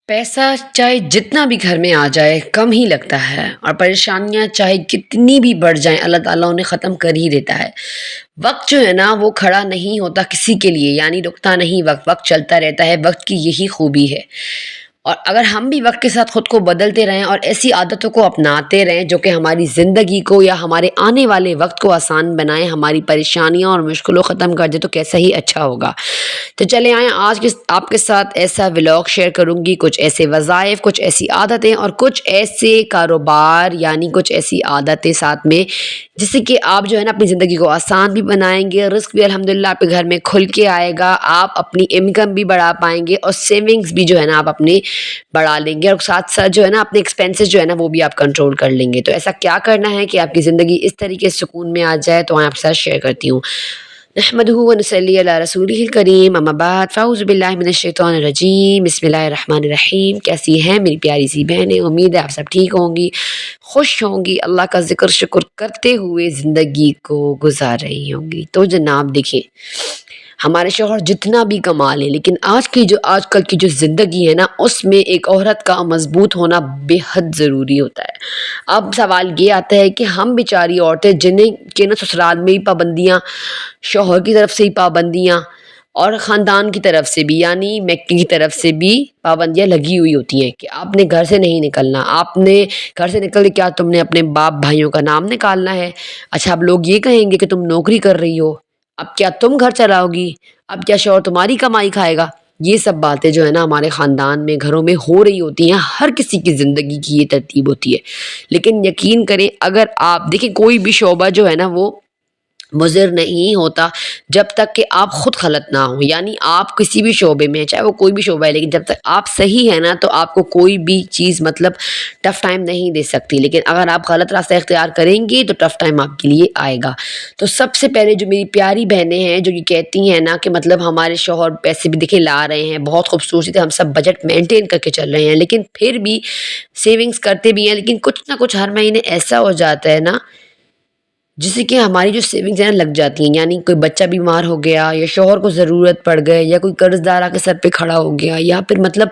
پیسہ چاہے جتنا بھی گھر میں آ جائے کم ہی لگتا ہے، اور پریشانیاں چاہے کتنی بھی بڑھ جائیں اللہ تعالیٰ انہیں ختم کر ہی دیتا ہے۔ وقت جو ہے نا وہ کھڑا نہیں ہوتا کسی کے لیے، یعنی رکتا نہیں، وقت وقت چلتا رہتا ہے، وقت کی یہی خوبی ہے۔ اور اگر ہم بھی وقت کے ساتھ خود کو بدلتے رہیں اور ایسی عادتوں کو اپناتے رہیں جو کہ ہماری زندگی کو یا ہمارے آنے والے وقت کو آسان بنائیں، ہماری پریشانیاں اور مشکلوں ختم کر دے، تو کیسا ہی اچھا ہوگا۔ تو چلے آئیں آج آپ کے ساتھ ایسا ولاگ شیئر کروں گی، کچھ ایسے وظائف، کچھ ایسی عادتیں اور کچھ ایسے کاروبار، یعنی کچھ ایسی عادتیں ساتھ میں جس سے کہ آپ جو ہے نا اپنی زندگی کو آسان بھی بنائیں گے، رزق بھی الحمدللہ آپ کے گھر میں کھل کے آئے گا، آپ اپنی انکم بھی بڑھا پائیں گے اور سیونگز بھی جو ہے نا آپ اپنے بڑھا لیں گے، اور ساتھ ساتھ جو ہے نا اپنے ایکسپینسز جو ہے نا وہ بھی آپ کنٹرول کر لیں گے۔ تو ایسا کیا کرنا ہے کہ آپ کی زندگی اس طریقے سے سکون میں آ جائے، تو میں آپ کے ساتھ شیئر کرتی ہوں۔ نحمدہ ونصلی علی رسولہ الکریم، اما بعد، فاعوذ باللہ من الشیطان الرجیم، بسم اللہ الرحمن الرحیم۔ کیسی ہیں میری پیاری سی بہنیں؟ امید ہے آپ سب ٹھیک ہوں گی، خوش ہوں گی، اللہ کا ذکر شکر کرتے ہوئے زندگی کو گزار رہی ہوں گی۔ تو جناب دیکھیں، ہمارے شوہر جتنا بھی کما لیں، لیکن آج کل کی جو زندگی ہے نا اس میں ایک عورت کا مضبوط ہونا بے حد ضروری ہوتا ہے۔ اب سوال یہ آتا ہے کہ ہم بیچاری عورتیں جنہیں کہ نا سسرال میں ہی پابندیاں، شوہر کی طرف سے ہی پابندیاں اور خاندان کی طرف سے بھی، یعنی میکے کی طرف سے بھی پابندیاں لگی ہوئی ہوتی ہیں کہ آپ نے گھر سے نہیں نکلنا، آپ نے گھر سے نکل کے کیا تم نے اپنے باپ بھائیوں کا نام نکالنا ہے؟ اچھا، اب لوگ یہ کہیں گے کہ تم نوکری کر رہی ہو، اب کیا تم گھر چلاؤ گی؟ اب کیا شوہر تمہاری کمائی کھائے گا؟ یہ سب باتیں جو ہے نا ہمارے خاندان میں، گھروں میں ہو رہی ہوتی ہیں، ہر کسی کی زندگی کی یہ ترتیب ہوتی ہے۔ لیکن یقین کریں، اگر آپ دیکھیں کوئی بھی شعبہ جو ہے نا وہ مضر نہیں ہوتا جب تک کہ آپ خود غلط نہ ہوں، یعنی آپ کسی بھی شعبے میں، چاہے وہ کوئی بھی شعبہ ہے، لیکن جب تک آپ صحیح ہے نا تو آپ کو کوئی بھی چیز مطلب ٹف ٹائم نہیں دے سکتی، لیکن اگر آپ غلط راستہ اختیار کریں گے تو ٹف ٹائم آپ کے لیے آئے گا۔ تو سب سے پہلے جو میری پیاری بہنیں ہیں جو یہ کہتی ہیں نا کہ مطلب ہمارے شوہر پیسے بھی دیکھے لا رہے ہیں، بہت خوبصورتی سے ہم سب بجٹ مینٹین کر کے چل رہے ہیں، لیکن پھر بھی سیونگز کرتے بھی ہیں، لیکن کچھ نہ کچھ ہر مہینے ایسا ہو جاتا ہے نا جس سے کہ ہماری جو سیونگز ہیں لگ جاتی ہیں، یعنی کوئی بچہ بیمار ہو گیا یا شوہر کو ضرورت پڑ گئے یا کوئی قرض دار آ کے سر پہ کھڑا ہو گیا، یا پھر مطلب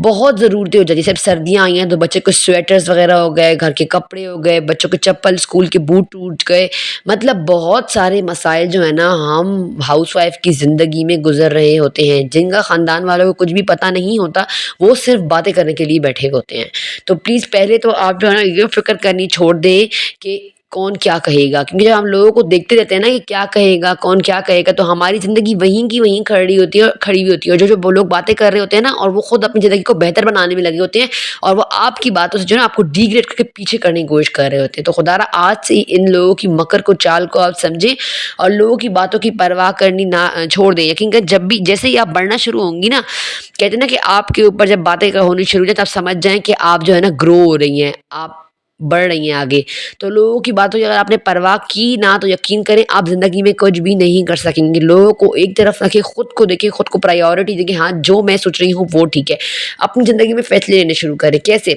بہت ضرورتیں ہو جاتی ہیں۔ جیسے اب سردیاں آئی ہیں تو بچے کو سویٹرز وغیرہ ہو گئے، گھر کے کپڑے ہو گئے، بچوں کے چپل، اسکول کے بوٹ ٹوٹ گئے، مطلب بہت سارے مسائل جو ہے نا ہم ہاؤس وائف کی زندگی میں گزر رہے ہوتے ہیں، جن کا خاندان والوں کو کچھ بھی پتہ نہیں ہوتا، وہ صرف باتیں کرنے کے لیے بیٹھے ہوتے ہیں۔ تو پلیز پہلے تو آپ جو ہے نا یہ فکر کرنی چھوڑ دیں کہ کون کیا کہے گا، کیونکہ جب ہم لوگوں کو دیکھتے رہتے ہیں نا کہ کیا کہے گا، کون کیا کہے گا، تو ہماری زندگی وہیں کی وہیں کھڑی ہوتی ہے اور کھڑی ہوئی ہوتی ہے، اور جو لوگ باتیں کر رہے ہوتے ہیں نا اور وہ خود اپنی زندگی کو بہتر بنانے میں لگے ہوتے ہیں، اور وہ آپ کی باتوں سے جو ہے نا آپ کو ڈیگریڈ کر کے پیچھے کرنے کی کوشش کر رہے ہوتے ہیں۔ تو خدا را آج سے ہی ان لوگوں کی مکر کو، چال کو آپ سمجھیں اور لوگوں کی باتوں کی پرواہ کرنی نہ چھوڑ دیں۔ یقین کہ جب بھی جیسے ہی آپ بڑھنا شروع ہوں گی نا، کہتے ہیں نا کہ آپ کے اوپر جب باتیں ہونی شروع ہو جائیں تو آپ سمجھ جائیں کہ آپ جو ہے نا گرو ہو رہی ہیں، آپ بڑھ رہی ہیں آگے۔ تو لوگوں کی باتوں کی اگر آپ نے پرواہ کی نا تو یقین کریں آپ زندگی میں کچھ بھی نہیں کر سکیں گے۔ لوگوں کو ایک طرف رکھیں، خود کو دیکھیں، خود کو پرائیورٹی دیں کہ ہاں جو میں سوچ رہی ہوں وہ ٹھیک ہے۔ اپنی زندگی میں فیصلے لینے شروع کریں۔ کیسے؟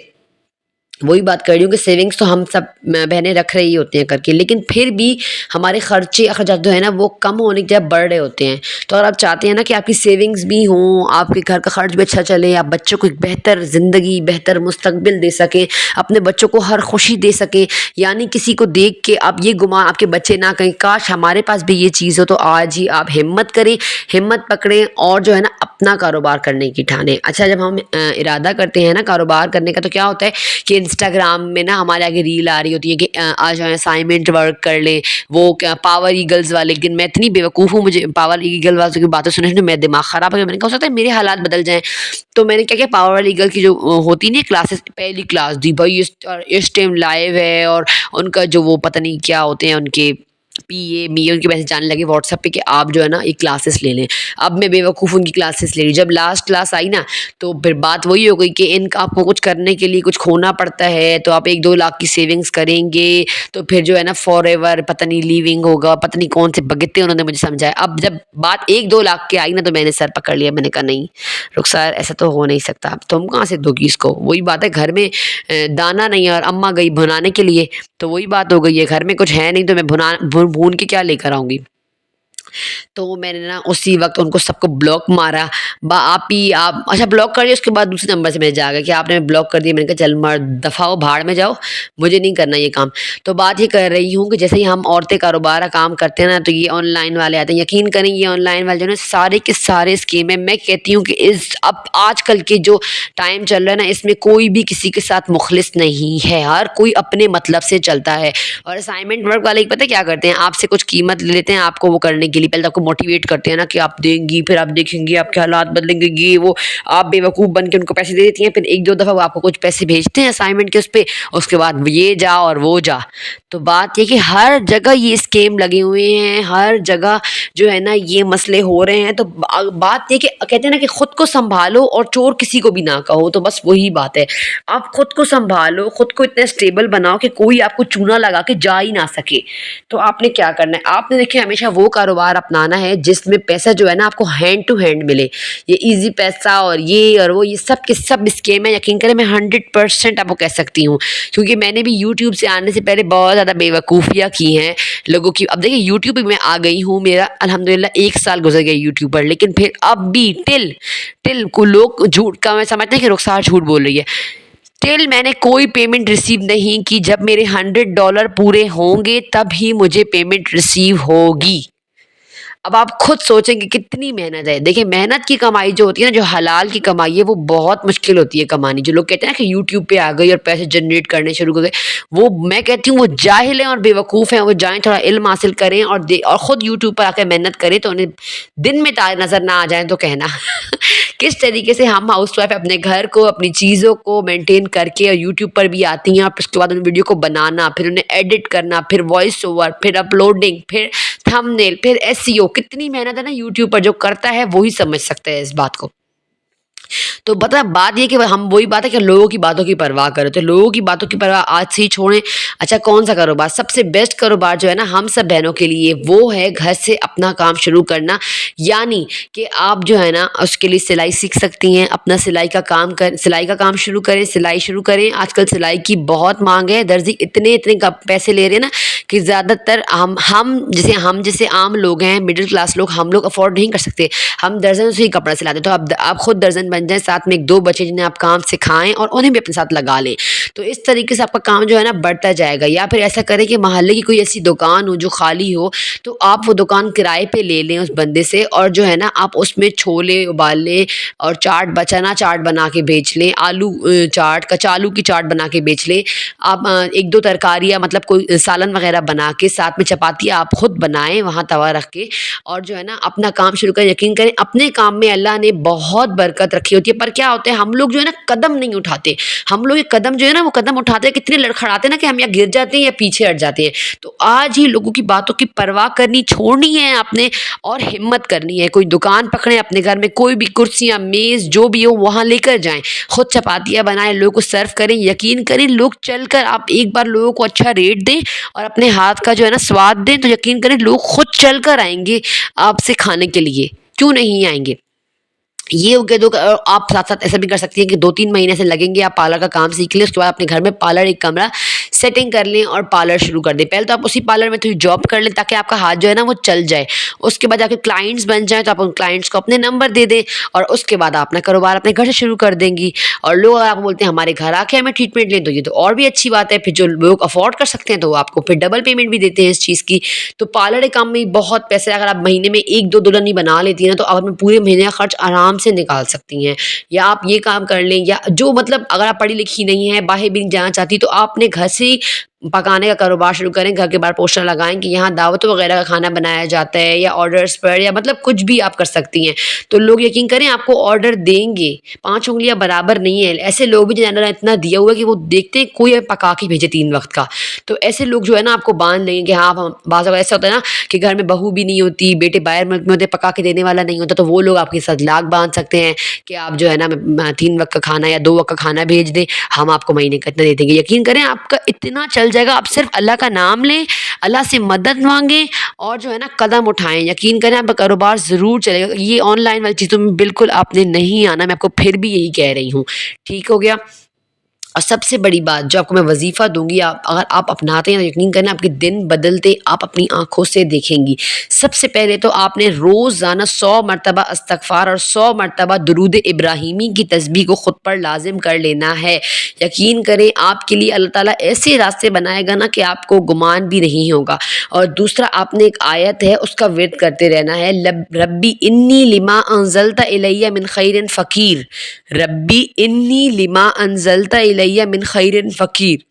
وہی بات کر رہی ہوں کہ سیونگز تو ہم سب بہنیں رکھ رہی ہوتی ہیں کر کے، لیکن پھر بھی ہمارے خرچے اخراجات جو ہے نا وہ کم ہونے کی جگہ بڑھ رہے ہوتے ہیں۔ تو اگر آپ چاہتے ہیں نا کہ آپ کی سیونگز بھی ہوں، آپ کے گھر کا خرچ بھی اچھا چلے، آپ بچوں کو ایک بہتر زندگی، بہتر مستقبل دے سکیں، اپنے بچوں کو ہر خوشی دے سکیں، یعنی کسی کو دیکھ کے آپ یہ گمان آپ کے بچے نہ کہیں کاش ہمارے پاس بھی یہ چیز ہو، تو آج ہی آپ ہمت کریں، ہمت پکڑیں اور جو ہے نا اپنا کاروبار کرنے کی ٹھانیں۔ اچھا، جب ہم ارادہ کرتے ہیں نا کاروبار کرنے کا تو کیا ہوتا ہے کہ انسٹاگرام میں نا ہمارے آگے ریل آ رہی ہوتی ہے کہ آج ہم اسائنمنٹ ورک کر لیں، وہ کیا پاور ایگلز والے، لیکن میں اتنی بیوقوف ہوں، مجھے پاور ایگل والوں کی باتیں سننے سے میرا دماغ خراب ہو گیا۔ میں نے کہا ہو سکتا ہے میرے حالات بدل جائیں، تو میں نے کیا کیا، پاور ایگل کی جو ہوتی نا کلاسز، پہلی کلاس دی بھائی، اس ٹائم لائیو ہے، اور ان کا جو وہ پتہ نہیں کیا ہوتے ہیں ان کے پی اے می اے، ان کے ویسے جانے لگے واٹس ایپ پہ کہ آپ جو ہے نا یہ کلاسز لے لیں۔ اب میں بے وقوف ان کی کلاسز لے لی، جب لاسٹ کلاس آئی نا تو پھر بات وہی ہو گئی کہ ان کا آپ کو کچھ کرنے کے لیے کچھ کھونا پڑتا ہے، تو آپ 1-2 لاکھ کی سیونگز کریں گے تو پھر جو ہے نا فار ایور پتہ نہیں لیونگ ہوگا، پتہ نہیں کون سے بگتے انہوں نے مجھے سمجھایا۔ اب جب بات 1-2 لاکھ کی آئی نا تو میں نے سر پکڑ لیا، میں نے کہا نہیں رخسار ایسا تو ہو نہیں سکتا، تم کہاں سے دو گی اس کو؟ وہی بات ہے، گھر میں دانا نہیں ہے اور اماں گئی بھنانے کے لیے، تو وہی بات ہو گئی ہے، گھر میں کچھ ہے نہیں تو میں بھون کے کیا لے کر آؤں گی؟ تو میں نے نا اسی وقت ان کو سب کو بلاک مارا. آپ اچھا بلاک کر دیا, اس کے بعد دوسرے نمبر سے میسج آ گیا کہ آپ نے بلاک کر دیا. میں نے کہا چل مرد دفعہ ہو, بھاڑ میں جاؤ, مجھے نہیں کرنا یہ کام. تو بات یہ کر رہی ہوں کہ جیسے ہی ہم عورتیں کاروبار کا کام کرتے ہیں نا, تو یہ آن لائن والے آتے ہیں. یقین کریں یہ آن لائن والے جو ہے نا سارے کے سارے اسکیم ہیں. میں کہتی ہوں کہ اب آج کل کے جو ٹائم چل رہا ہے نا, اس میں کوئی بھی کسی کے ساتھ مخلص نہیں ہے, ہر کوئی اپنے مطلب سے چلتا ہے. اور اسائنمنٹ ورک والے پتہ کیا کرتے ہیں, آپ سے کچھ قیمت لے لیتے ہیں آپ کو وہ کرنے کے لیے. پہلے تو آپ کو موٹیویٹ کرتے ہیں نا کہ آپ دیں گی, پھر آپ دیکھیں گے آپ کے حالات بدلیں گے, یہ وہ. آپ بے وقوف بن کے ان کو پیسے دے دیتی ہیں, پھر ایک دو دفعہ وہ آپ کو کچھ پیسے بھیجتے ہیں اسائنمنٹ کے اس پہ, اس کے بعد یہ جا اور وہ جا. تو بات یہ کہ ہر جگہ یہ اسکیم لگے ہوئے ہیں, ہر جگہ جو ہے نا یہ مسئلے ہو رہے ہیں. تو بات یہ کہ کہتے ہیں نا کہ خود کو سنبھالو اور چور کسی کو بھی نہ کہو. تو بس وہی بات ہے, آپ خود کو سنبھالو, خود کو اتنا اسٹیبل بناؤ کہ کوئی آپ کو چونا لگا کے جا ہی نہ سکے. تو آپ نے کیا کرنا ہے, آپ نے دیکھیں ہمیشہ وہ کاروبار اپنانا ہے جس میں پیسہ جو ہے نا آپ کو ہینڈ ٹو ہینڈ ملے. یہ ایزی پیسہ اور وہ یہ سب کے سب اسکیم ہے. یقین کریں میں 100% آپ کو کہہ سکتی ہوں, کیونکہ میں نے بھی یوٹیوب سے آنے سے پہلے بہت زیادہ بے وقوفیاں کی ہیں لوگوں کی. اب دیکھیں یوٹیوب پہ میں آ گئی ہوں, میرا الحمدللہ 1 سال گزر گیا یوٹیوب پر, لیکن پھر اب بھی ٹل کو لوگ جھوٹ کا میں سمجھتے ہیں کہ رخسار جھوٹ بول رہی ہے. میں نے کوئی پیمنٹ ریسیو نہیں کی. جب میرے $100 پورے ہوں گے تب ہی مجھے پیمنٹ ریسیو ہوگی. اب آپ خود سوچیں کہ کتنی محنت ہے. دیکھیں محنت کی کمائی جو ہوتی ہے نا, جو حلال کی کمائی ہے, وہ بہت مشکل ہوتی ہے کمانی. جو لوگ کہتے ہیں نا کہ یوٹیوب پہ آ گئی اور پیسے جنریٹ کرنے شروع کر گئے, وہ میں کہتی ہوں وہ جاہل ہیں اور بے وقوف ہیں. وہ جائیں تھوڑا علم حاصل کریں اور خود یوٹیوب پر آ کے محنت کریں, تو انہیں دن میں تارے نظر نہ آ جائیں تو کہنا. کس طریقے سے ہم ہاؤس وائف اپنے گھر کو, اپنی چیزوں کو مینٹین کر کے اور یوٹیوب پر بھی آتی ہیں, اور اس کے بعد ان ویڈیو کو بنانا, پھر انہیں ایڈٹ کرنا, پھر وائس اوور, پھر اپلوڈنگ, پھر تھم نیل, پھر SEO. کتنی محنت ہے نا یوٹیوب پر. جو کرتا ہے وہی سمجھ سکتا ہے اس بات کو. تو بات یہ کہ ہم وہی بات ہے کہ لوگوں کی باتوں کی پرواہ کریں. تو لوگوں کی باتوں کی پرواہ آج سے ہی چھوڑیں. اچھا کون سا کاروبار سب سے بیسٹ کاروبار جو ہے نا ہم سب بہنوں کے لیے, وہ ہے گھر سے اپنا کام شروع کرنا. یعنی کہ آپ جو ہے نا اس کے لیے سلائی سیکھ سکتی ہیں, اپنا سلائی کا کام شروع کریں, سلائی شروع کریں. آج کل سلائی کی بہت مانگ ہے. درزی اتنے پیسے لے رہے ہیں نا کہ زیادہ تر ہم جیسے عام لوگ ہیں, مڈل کلاس لوگ, ہم لوگ افورڈ نہیں کر سکتے. ہم درزن سے ہی کپڑا سلاتے. تو آپ خود درزن بن جائیں, ساتھ میں 1-2 بچے جنہیں آپ کام سکھائیں اور انہیں بھی اپنے ساتھ لگا لیں. تو اس طریقے سے آپ کا کام جو ہے نا بڑھتا جائے گا. یا پھر ایسا کریں کہ محلے کی کوئی ایسی دکان ہو جو خالی ہو, تو آپ وہ دکان کرائے پہ لے لیں اس بندے سے, اور جو ہے نا آپ اس میں چھولے ابال لیں اور چنا چاٹ بنا کے بیچ لیں, آلو چاٹ, کچالو کی چاٹ بنا کے بیچ لیں. آپ 1-2 ترکاریاں مطلب کوئی سالن وغیرہ بنا کے, ساتھ میں چپاتیاں آپ خود بنائیں وہاں توا رکھ کے, اور جو ہے نا اپنا کام شروع کریں. یقین کریں اپنے کام میں اللہ نے بہت برکت رکھی ہوتی ہے. پر کیا ہوتا ہے, ہم لوگ جو ہے نا قدم نہیں اٹھاتے. ہم لوگ یہ قدم جو ہے نا وہ قدم اٹھاتے ہیں کتنے لڑکھڑاتے ہیں نا کہ ہم یا گر جاتے ہیں یا پیچھے ہٹ جاتے ہیں. تو آج ہی لوگوں کی باتوں کی پرواہ کرنی چھوڑنی ہے آپ نے, اور ہمت کرنی ہے. کوئی دکان پکڑیں اپنے گھر میں, کوئی بھی کرسیاں میز جو بھی ہو وہاں لے کر جائیں, خود چپاتیاں بنائیں, لوگوں کو سرو کریں. یقین کریں لوگ چل کر, آپ ایک بار لوگوں کو اچھا ریٹ دیں اور اپنے ہاتھ کا جو ہے نا سواد دیں, تو یقین کریں لوگ خود چل کر آئیں گے آپ سے کھانے کے لیے. کیوں نہیں آئیں گے؟ یہ ہو گیا. آپ ساتھ ساتھ ایسا بھی کر سکتی ہیں کہ 2-3 مہینے سے لگیں گے, آپ پارلر کا کام سیکھ لیں. اس کے بعد اپنے گھر میں پارلر ایک کمرہ سیٹنگ کر لیں اور پارلر شروع کر دیں. پہلے تو آپ اسی پارلر میں تھوڑی جاب کر لیں تاکہ آپ کا ہاتھ جو ہے نا وہ چل جائے. اس کے بعد جا کے کلائنٹس بن جائیں تو آپ ان کلائنٹس کو اپنے نمبر دے دیں, اور اس کے بعد آپ اپنا کاروبار اپنے گھر سے شروع کر دیں گی. اور لوگ اگر آپ کو بولتے ہیں ہمارے گھر آ کے ہمیں ٹریٹمنٹ لیں, تو یہ تو اور بھی اچھی بات ہے. پھر جو لوگ افورڈ کر سکتے ہیں تو وہ آپ کو پھر ڈبل پیمنٹ بھی دیتے ہیں اس چیز کی. تو پارلر کے کام میں بہت پیسے, اگر آپ مہینے میں 1-2 دلہنیں بنا لیتی ہیں نا, تو آپ اپنے پورے مہینے کا خرچ آرام سے نکال سکتی ہیں. یا آپ یہ کام کر لیں, یا جو مطلب اگر آپ پڑھی لکھی نہیں ہیں, باہر بھی نہیں جانا چاہتی, تو آپ اپنے گھر سے ہی پکانے کا کاروبار شروع کریں. گھر کے باہر پوسٹر لگائیں کہ یہاں دعوت وغیرہ کا کھانا بنایا جاتا ہے, یا آرڈرس پر, یا مطلب کچھ بھی آپ کر سکتی ہیں. تو لوگ یقین کریں آپ کو آرڈر دیں گے. 5 انگلیاں برابر نہیں ہیں. ایسے لوگ بھی جنہوں نے اتنا دیا ہوا ہے کہ وہ دیکھتے ہیں کوئی پکا کے بھیجے 3 وقت کا, تو ایسے لوگ جو ہے نا آپ کو باندھ لیں گے کہ ہاں. بعض اوقات ایسا ہوتا ہے نا کہ گھر میں بہو بھی نہیں ہوتی, بیٹے باہر ملک میں ہوتے, پکا کے دینے والا نہیں ہوتا, تو وہ لوگ آپ کے ساتھ لاگ باندھ سکتے ہیں کہ آپ جو ہے نا 3 وقت کا کھانا یا 2 وقت کا کھانا بھیج دیں, ہم آپ کو مہینے کا اتنا دے دیں گے. یقین کریں آپ کا اتنا چل جائے گا. آپ صرف اللہ کا نام لیں, اللہ سے مدد مانگیں, اور جو ہے نا قدم اٹھائیں. یقین کریں آپ کا کاروبار ضرور چلے گا. یہ آن لائن والی چیزوں میں بالکل آپ نے نہیں آنا, میں آپ کو پھر بھی یہی کہہ رہی ہوں. ٹھیک ہو گیا. اور سب سے بڑی بات جو آپ کو میں وظیفہ دوں گی، اگر آپ اپناتے ہیں تو یقین کریں آپ کے دن بدلتے آپ اپنی آنکھوں سے دیکھیں گی۔ سب سے پہلے تو آپ نے روزانہ 100 مرتبہ استغفار اور 100 مرتبہ درود ابراہیمی کی تسبیح کو خود پر لازم کر لینا ہے۔ یقین کریں آپ کے لیے اللہ تعالیٰ ایسے راستے بنائے گا نا کہ آپ کو گمان بھی نہیں ہوگا۔ اور دوسرا آپ نے ایک آیت ہے اس کا ورد کرتے رہنا ہے، ربی انی لما انزلت الیہ من خیر فقیر، ربی انی لما انزلت الیہ من خیر فقیر۔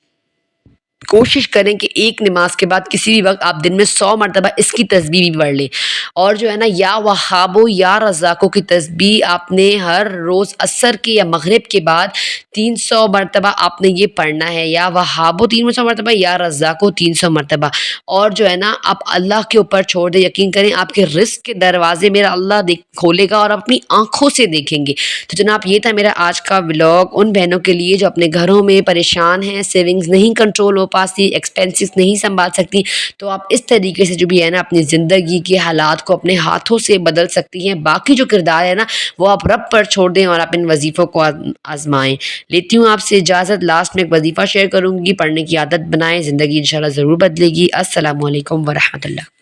کوشش کریں کہ ایک نماز کے بعد کسی بھی وقت آپ دن میں 100 مرتبہ اس کی تسبیح بھی پڑھ لیں۔ اور جو ہے نا یا وہابو یا رزاقو کی تسبیح آپ نے ہر روز عصر کے یا مغرب کے بعد 300 مرتبہ آپ نے یہ پڑھنا ہے، یا وہابو 300 مرتبہ یا رزاقو 300 مرتبہ۔ اور جو ہے نا آپ اللہ کے اوپر چھوڑ دیں، یقین کریں آپ کے رزق کے دروازے میرا اللہ کھولے گا اور آپ اپنی آنکھوں سے دیکھیں گے۔ تو جناب یہ تھا میرا آج کا ولاگ ان بہنوں کے لیے جو اپنے گھروں میں پریشان ہیں، سیونگز نہیں کنٹرول ہو پاتی، ایکسپینسز نہیں سنبھال سکتی، تو آپ اس طریقے سے جو بھی ہے نا اپنی زندگی کے حالات کو اپنے ہاتھوں سے بدل سکتی ہیں۔ باقی جو کردار ہے نا وہ آپ رب پر چھوڑ دیں اور آپ ان وظیفوں کو آزمائیں۔ لیتی ہوں آپ سے اجازت، لاسٹ میں ایک وظیفہ شیئر کروں گی، پڑھنے کی عادت بنائیں، زندگی انشاءاللہ ضرور بدلے گی۔ السلام علیکم ورحمۃ اللہ۔